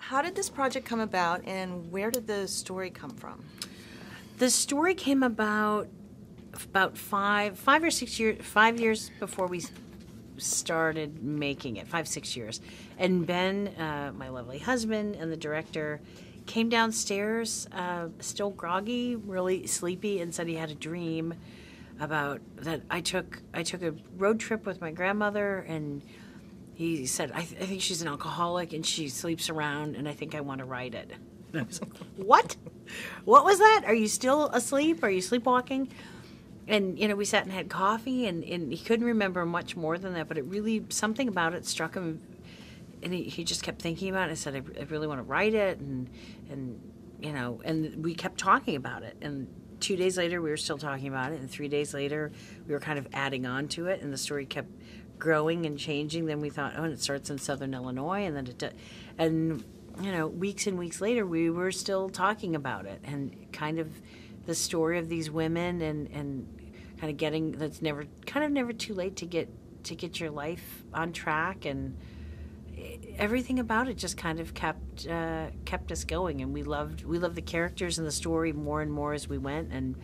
How did this project come about, and where did the story come from? The story came about 5 years before we started making it, 5-6 years. And Ben, my lovely husband, and the director came downstairs, still groggy, really sleepy, and said he had a dream about that I took a road trip with my grandmother, and he said, I think she's an alcoholic and she sleeps around, and I think I want to write it. And I was like, what? What was that? Are you still asleep? Are you sleepwalking? And, we sat and had coffee, and he couldn't remember much more than that, but it really, something about it struck him, and he just kept thinking about it. I said, I really want to write it, and we kept talking about it. And 2 days later, we were still talking about it, and 3 days later, we were kind of adding on to it, and the story kept growing and changing. Then we thought, and it starts in Southern Illinois, and then weeks and weeks later, we were still talking about it, and kind of the story of these women, and kind of getting that's never too late to get your life on track, and everything about it just kind of kept us going, and we loved the characters and the story more and more as we went. And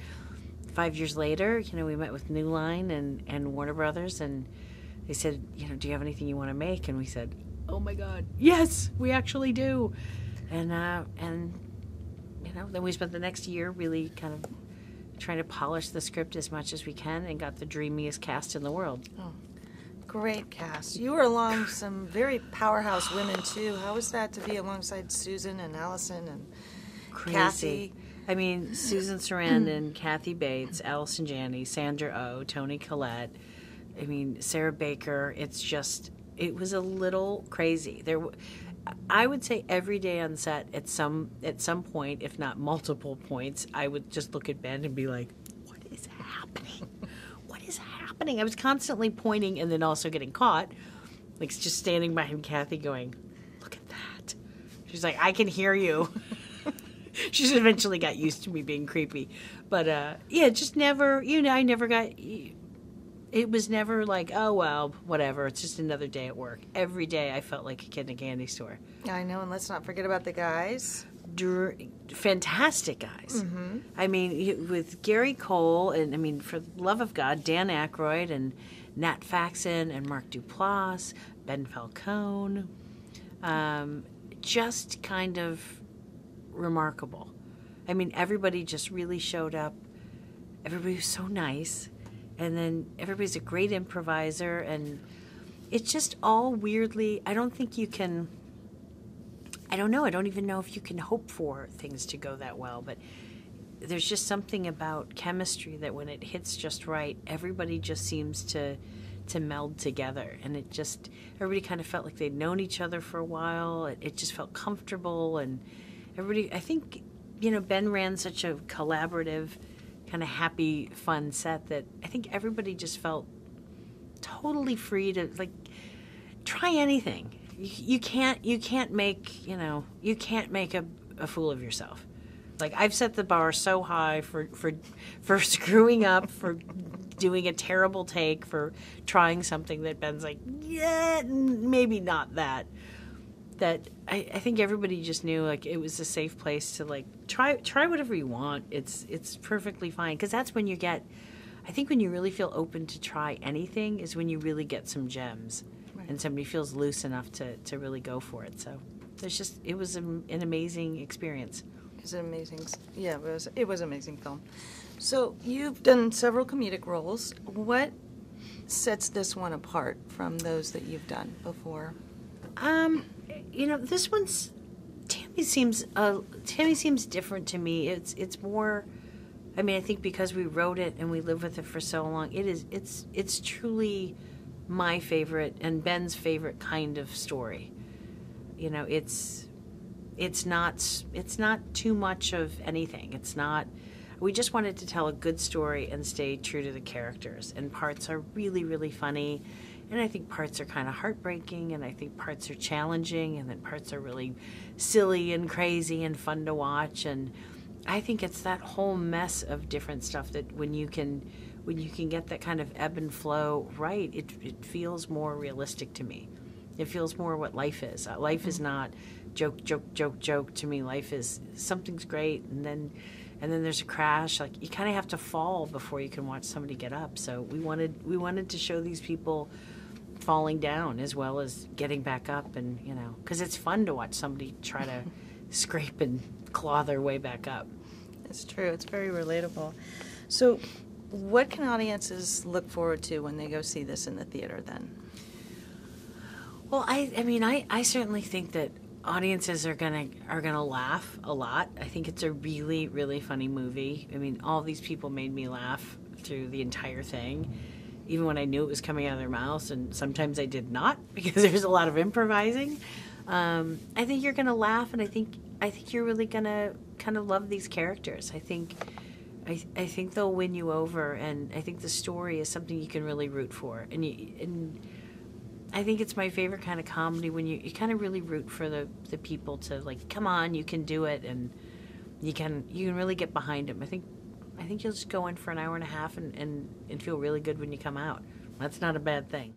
5 years later, we met with New Line and Warner Brothers, and they said, do you have anything you want to make? And we said, oh my God, yes, we actually do. And then we spent the next year really kind of trying to polish the script as much as we can, and got the dreamiest cast in the world. Oh, great cast. You were along some very powerhouse women, too. How was that to be alongside Susan and Allison and Crazy. Kathy? I mean, Susan Sarandon, Kathy Bates, Allison Janney, Sandra Oh, Toni Collette, Sarah Baker. It was a little crazy. I would say every day on set, at some point, if not multiple points, I would just look at Ben and be like, what is happening? What is happening? I was constantly pointing and then also getting caught, like just standing behind Kathy going, look at that. She's like, I can hear you. She's eventually got used to me being creepy. But, just never, I never got... It was never like, oh, well, whatever. It's just another day at work. Every day I felt like a kid in a candy store. I know, and let's not forget about the guys. Fantastic guys. Mm-hmm. With Gary Cole, and for the love of God, Dan Aykroyd and Nat Faxon and Mark Duplass, Ben Falcone. Just kind of remarkable. Everybody just really showed up. Everybody was so nice. And then everybody's a great improviser, and it's just all weirdly, I don't think you can, I don't know, I don't even know if you can hope for things to go that well, but there's just something about chemistry that when it hits just right, everybody just seems to meld together, and everybody kind of felt like they'd known each other for a while. It just felt comfortable, and everybody, I think, Ben ran such a collaborative, kind of happy, fun set that I think everybody just felt totally free to try anything. You can't make a fool of yourself. Like, I've set the bar so high for screwing up, for doing a terrible take, for trying something that Ben's like, yeah, maybe not that. That I think everybody just knew it was a safe place to try whatever you want. It's perfectly fine, because that's when you get, I think when you really feel open to try anything is when you really get some gems, right. And somebody feels loose enough to really go for it. So it was an amazing experience. It's an amazing, yeah, it was an amazing film. So you've done several comedic roles. What sets this one apart from those that you've done before? This one's Tammy seems different to me. It's more, I think because we wrote it and we lived with it for so long, it's truly my favorite and Ben's favorite kind of story. It's not too much of anything. We just wanted to tell a good story and stay true to the characters, and parts are really, really funny. And I think parts are kind of heartbreaking, and I think parts are challenging, and then parts are really silly and crazy and fun to watch. And I think it's that whole mess of different stuff that when you can get that kind of ebb and flow right, it feels more realistic to me. It feels more what life is. Life is not joke, joke, joke, joke. To me, life is something's great, and then there's a crash. Like, you kind of have to fall before you can watch somebody get up. So we wanted to show these people falling down as well as getting back up, and because it's fun to watch somebody try to scrape and claw their way back up. It's true. It's very relatable. So what can audiences look forward to when they go see this in the theater then? Well, I certainly think that audiences are gonna laugh a lot. I think it's a really, really funny movie. I mean, all these people made me laugh through the entire thing, even when I knew it was coming out of their mouths, and sometimes I did not because there's a lot of improvising. I think you're gonna laugh, and I think you're really gonna kind of love these characters. I think they'll win you over, and I think the story is something you can really root for, and I think it's my favorite kind of comedy when you kind of really root for the people to, like, come on, you can do it, and you can really get behind them. I think you'll just go in for an hour and a half and feel really good when you come out. That's not a bad thing.